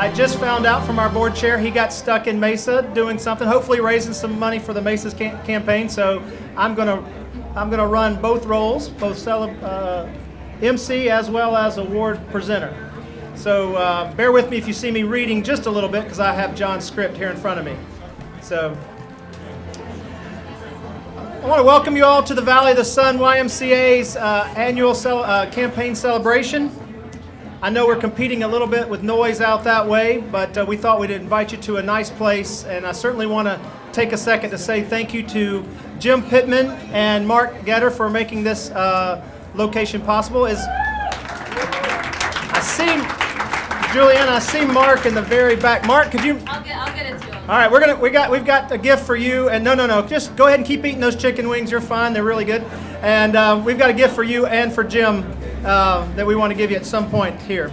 I just found out from our board chair he got stuck in Mesa doing something, hopefully raising some money for the Mesa's campaign. So I'm gonna run both roles, both MC as well as award presenter. So bear with me if you see me reading just a little bit because I have John's script here in front of me. So I want to welcome you all to the Valley of the Sun YMCA's annual campaign celebration. I know we're competing a little bit with noise out that way, but we thought we'd invite you to a nice place, and I certainly want to take a second to say thank you to Jim Pittman and Mark Getter for making this location possible. Julianne, I see Mark in the very back. Mark, could you? I'll get it to him. All right, we've got a gift for you, and no, just go ahead and keep eating those chicken wings. You're fine; they're really good. And we've got a gift for you and for Jim that we want to give you at some point here.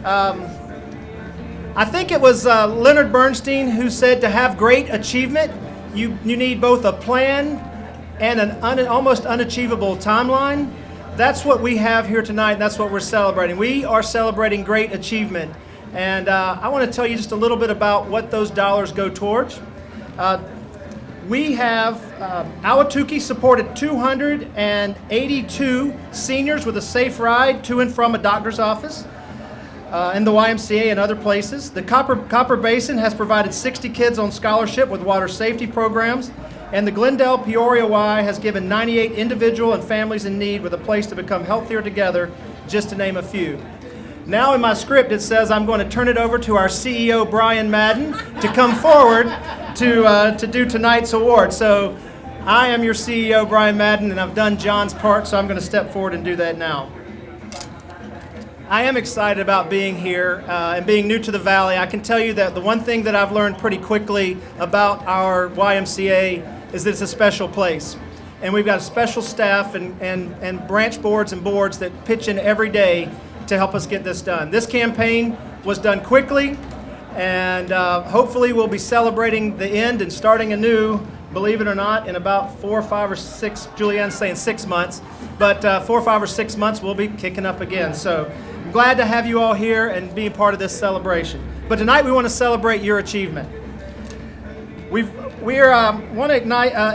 I think it was Leonard Bernstein who said to have great achievement, you need both a plan and an almost unachievable timeline. That's what we have here tonight, and that's what we're celebrating. We are celebrating great achievement. And I want to tell you just a little bit about what those dollars go towards. We have Ahwatukee supported 282 seniors with a safe ride to and from a doctor's office in the YMCA and other places. The Copper Basin has provided 60 kids on scholarship with water safety programs. And the Glendale Peoria Y has given 98 individual and families in need with a place to become healthier together, just to name a few. Now in my script it says I'm going to turn it over to our CEO, Brian Madden, to come forward to do tonight's award. So I am your CEO, Brian Madden, and I've done John's part, so I'm going to step forward and do that now. I am excited about being here and being new to the Valley. I can tell you that the one thing that I've learned pretty quickly about our YMCA is that it's a special place. And we've got a special staff and branch boards and boards that pitch in every day to help us get this done. This campaign was done quickly, and hopefully we'll be celebrating the end and starting anew, believe it or not, in about 4, 5, or 6, Julianne's saying 6 months, but 4, 5, or 6 months we'll be kicking up again. So I'm glad to have you all here and being part of this celebration. But tonight we want to celebrate your achievement. We want to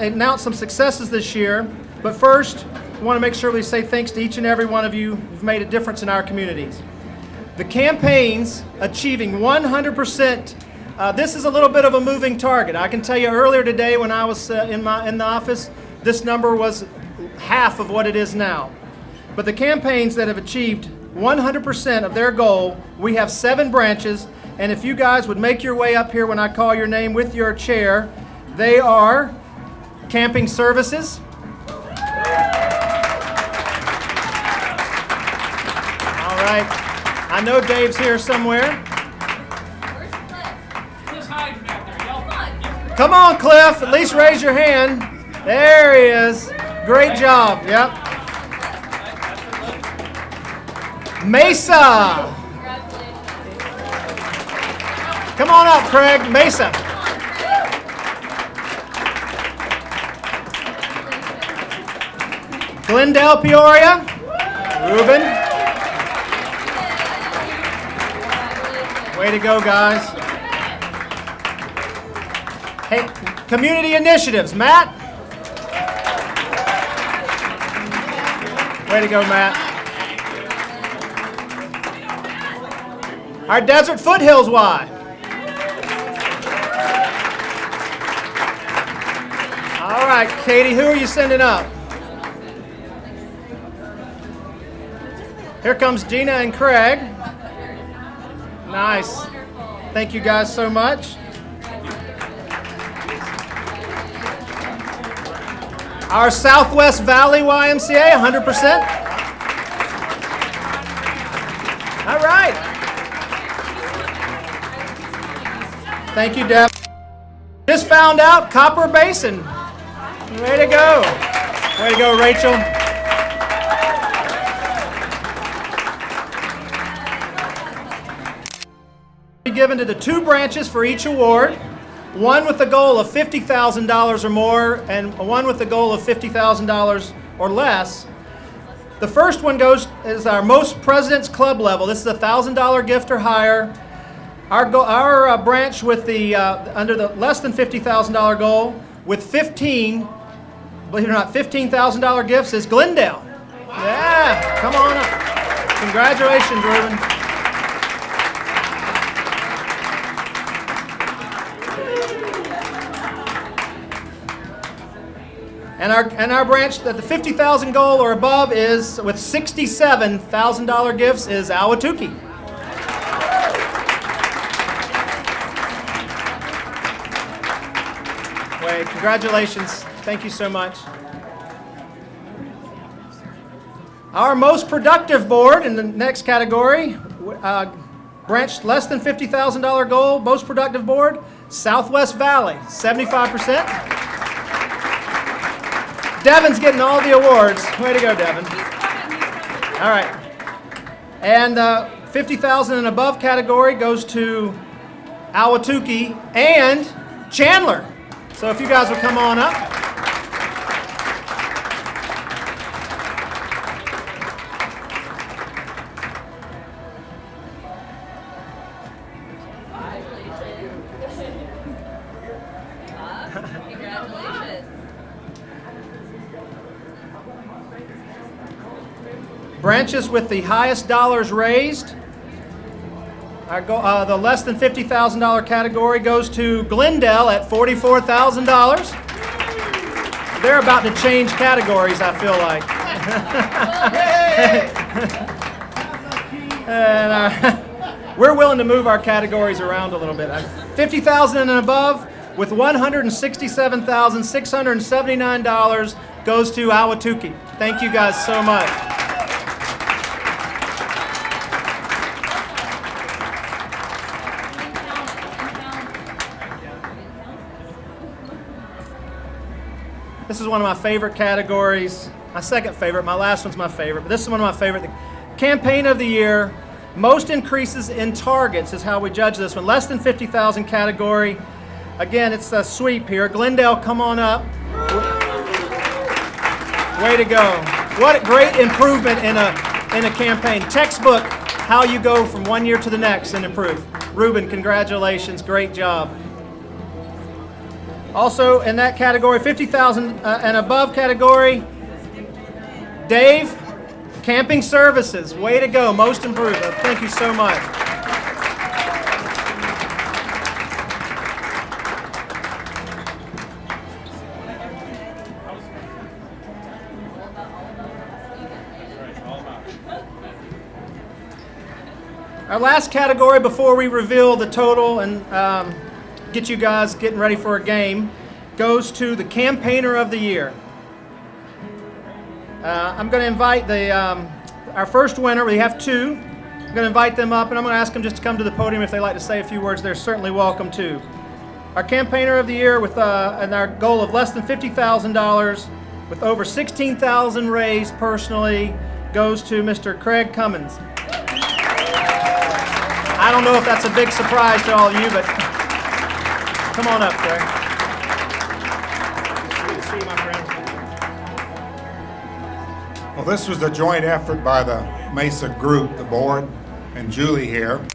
announce some successes this year, but first we want to make sure we say thanks to each and every one of you who've made a difference in our communities. The campaign's achieving 100%. This is a little bit of a moving target. I can tell you earlier today when I was in the office, this number was half of what it is now. But the campaigns that have achieved 100% of their goal, we have 7 branches, and if you guys would make your way up here when I call your name with your chair, they are Camping Services, all right, I know Dave's here somewhere. Come on, Cliff, at least raise your hand. There he is. Great job, yep. Mesa. Come on up, Craig. Mesa. Glendale, Peoria. Ruben. Way to go, guys. Hey, community initiatives. Matt. Way to go, Matt. Our Desert Foothills Y. All right, Katie, who are you sending up? Here comes Gina and Craig. Nice. Thank you guys so much. Our Southwest Valley YMCA, 100%. All right. Thank you, Deb. Just found out Copper Basin. Way to go. Way to go, Rachel. Given to the 2 branches for each award, one with the goal of $50,000 or more and one with the goal of $50,000 or less. The first one is our Most Presidents Club level. This is a $1,000 gift or higher. Our branch with the under the less than $50,000 goal with 15, believe it or not, $15,000 gifts is Glendale. Yeah, come on up. Congratulations, Ruben. And our branch that the 50,000 goal or above is with $67,000 gifts is Ahwatukee. Wait, congratulations. Thank you so much. Our most productive board in the next category, branch less than $50,000 goal, most productive board, Southwest Valley, 75%. Devin's getting all the awards. Way to go, Devin. All right. And 50,000 and above category goes to Ahwatukee and Chandler. So if you guys will come on up. Congratulations. Branches with the highest dollars raised. The less than $50,000 category goes to Glendale at $44,000. They're about to change categories, I feel like. And we're willing to move our categories around a little bit. 50,000 and above with $167,679 goes to Ahwatukee. Thank you guys so much. This is one of my favorite categories. My second favorite. My last one's my favorite, but this is one of my favorite. The Campaign of the Year. Most increases in targets is how we judge this one. Less than 50,000 category. Again, it's a sweep here. Glendale, come on up. Way to go. What a great improvement in a campaign. Textbook, how you go from one year to the next and improve. Ruben, congratulations. Great job. Also in that category, 50,000 and above category, Dave, Camping Services. Way to go. Most improved. Thank you so much. Our last category before we reveal the total and get you guys getting ready for a game goes to the Campaigner of the Year. I'm going to invite our first winner. We have two. I'm going to invite them up, and I'm going to ask them just to come to the podium if they'd like to say a few words. They're certainly welcome to. Our Campaigner of the Year with and our goal of less than $50,000 with over $16,000 raised personally goes to Mr. Craig Cummins. I don't know if that's a big surprise to all of you, but come on up, Craig. Good to see you, my friend. Well, this was a joint effort by the Mesa group, the board, and Julie here.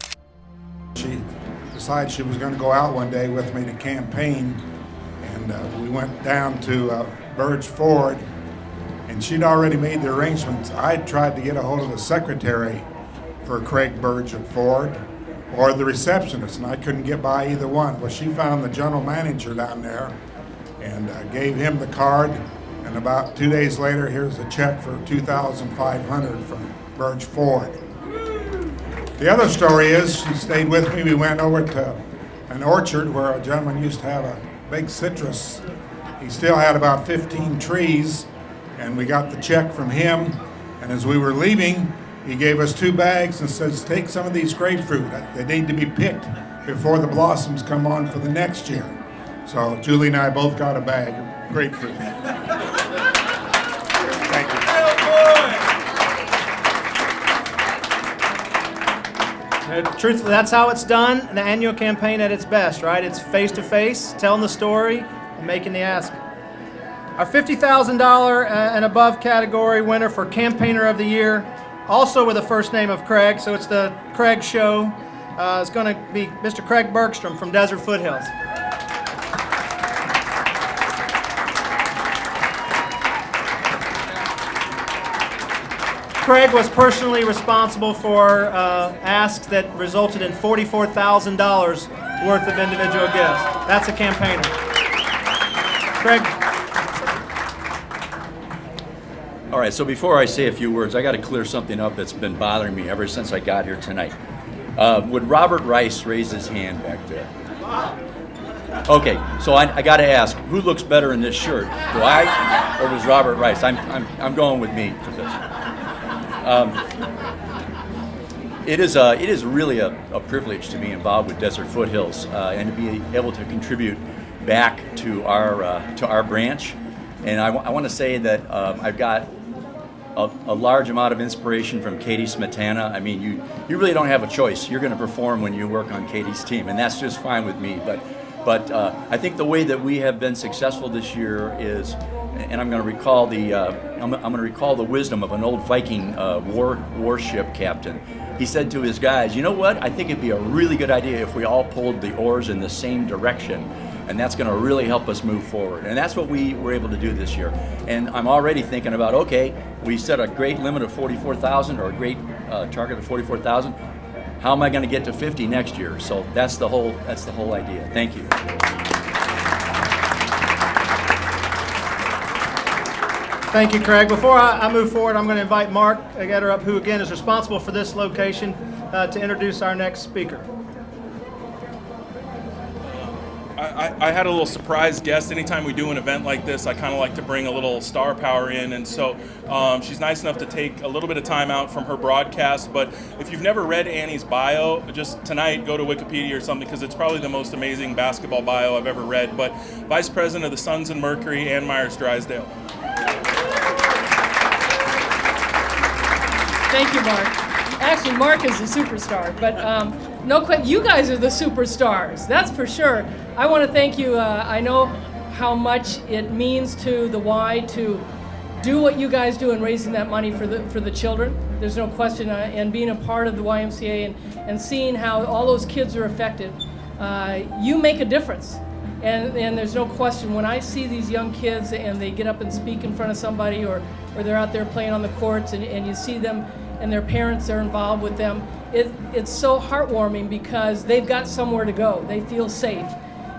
She decided she was going to go out one day with me to campaign, and we went down to Burge Ford, and she'd already made the arrangements. I'd tried to get a hold of the secretary for Craig Burge at Ford, or the receptionist, and I couldn't get by either one. Well, she found the general manager down there and gave him the card, and about 2 days later, here's a check for $2,500 from Burge Ford. The other story is, she stayed with me. We went over to an orchard where a gentleman used to have a big citrus. He still had about 15 trees, and we got the check from him, and as we were leaving, he gave us 2 bags and says, take some of these grapefruit. They need to be picked before the blossoms come on for the next year. So Julie and I both got a bag of grapefruit. Thank you. Truthfully, that's how it's done. An annual campaign at its best, right? It's face-to-face, telling the story, and making the ask. Our $50,000 and above category winner for Campaigner of the Year, also with the first name of Craig, so it's the Craig Show, is going to be Mr. Craig Bergstrom from Desert Foothills. Craig was personally responsible for asks that resulted in $44,000 worth of individual gifts. That's a campaigner. Craig. All right, so before I say a few words, I got to clear something up that's been bothering me ever since I got here tonight. Would Robert Rice raise his hand back there? Okay, so I got to ask, who looks better in this shirt? Do I or does Robert Rice? I'm going with me for this. It is really a privilege to be involved with Desert Foothills and to be able to contribute back to our branch. And I want to say that I've got a large amount of inspiration from Katie Smetana. I mean, you really don't have a choice. You're going to perform when you work on Katie's team, and that's just fine with me. But I think the way that we have been successful this year is, and I'm going to recall the wisdom of an old Viking warship captain. He said to his guys, "You know what? I think it'd be a really good idea if we all pulled the oars in the same direction." And that's going to really help us move forward. And that's what we were able to do this year. And I'm already thinking about, okay, we set a great limit of 44,000 or a great target of 44,000. How am I going to get to 50 next year? So that's the whole idea. Thank you. Thank you, Craig. Before I move forward, I'm going to invite Mark Getter up, who again is responsible for this location, to introduce our next speaker. I had a little surprise guest. Anytime we do an event like this, I kind of like to bring a little star power in. And so she's nice enough to take a little bit of time out from her broadcast. But if you've never read Annie's bio, just tonight, go to Wikipedia or something, because it's probably the most amazing basketball bio I've ever read. But Vice President of the Suns and Mercury, Ann Myers-Drysdale. Thank you, Mark. Actually, Mark is a superstar, but no question, you guys are the superstars, that's for sure. I want to thank you. I know how much it means to the Y to do what you guys do in raising that money for the children. There's no question, and being a part of the YMCA and seeing how all those kids are affected, you make a difference. And there's no question, when I see these young kids and they get up and speak in front of somebody, or they're out there playing on the courts, and you see them and their parents are involved with them, it's so heartwarming because they've got somewhere to go. They feel safe.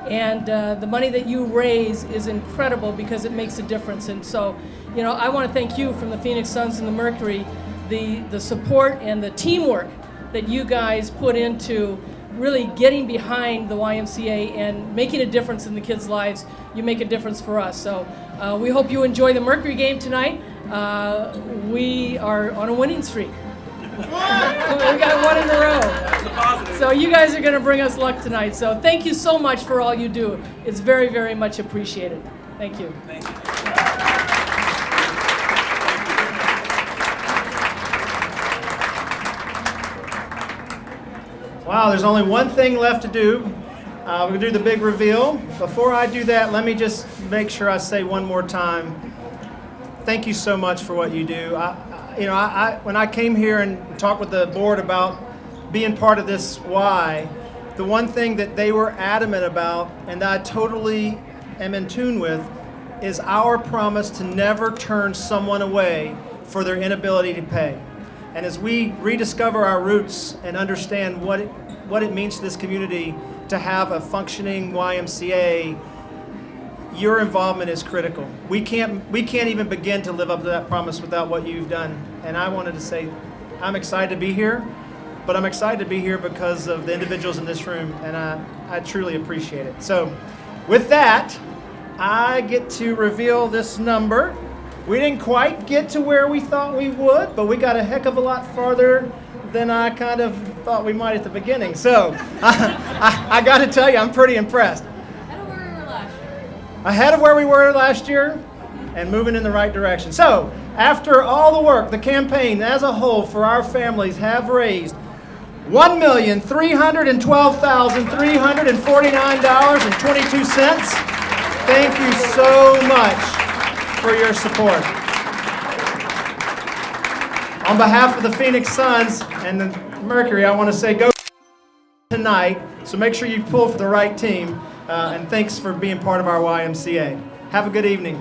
And the money that you raise is incredible because it makes a difference. And so, you know, I want to thank you from the Phoenix Suns and the Mercury, the support and the teamwork that you guys put into really getting behind the YMCA and making a difference in the kids' lives. You make a difference for us. So we hope you enjoy the Mercury game tonight. We are on a winning streak. We got one in a row. So you guys are going to bring us luck tonight. So thank you so much for all you do. It's very, very much appreciated. Thank you. Thank you. Wow, there's only one thing left to do. We're going to do the big reveal. Before I do that, let me just make sure I say one more time, thank you so much for what you do. When I came here and talked with the board about being part of this Y, the one thing that they were adamant about, and that I totally am in tune with, is our promise to never turn someone away for their inability to pay. And as we rediscover our roots and understand what it means to this community to have a functioning YMCA, your involvement is critical. We can't even begin to live up to that promise without what you've done. And I wanted to say, I'm excited to be here, but I'm excited to be here because of the individuals in this room, and I truly appreciate it. So with that, I get to reveal this number. We didn't quite get to where we thought we would, but we got a heck of a lot farther than I kind of thought we might at the beginning. So I got to tell you, I'm pretty impressed. Ahead of where we were last year and moving in the right direction. So after all the work, the campaign as a whole for our families have raised $1,312,349.22. Thank you so much for your support. On behalf of the Phoenix Suns and the Mercury, I want to say go. tonight, so make sure you pull for the right team. And thanks for being part of our YMCA. Have a good evening.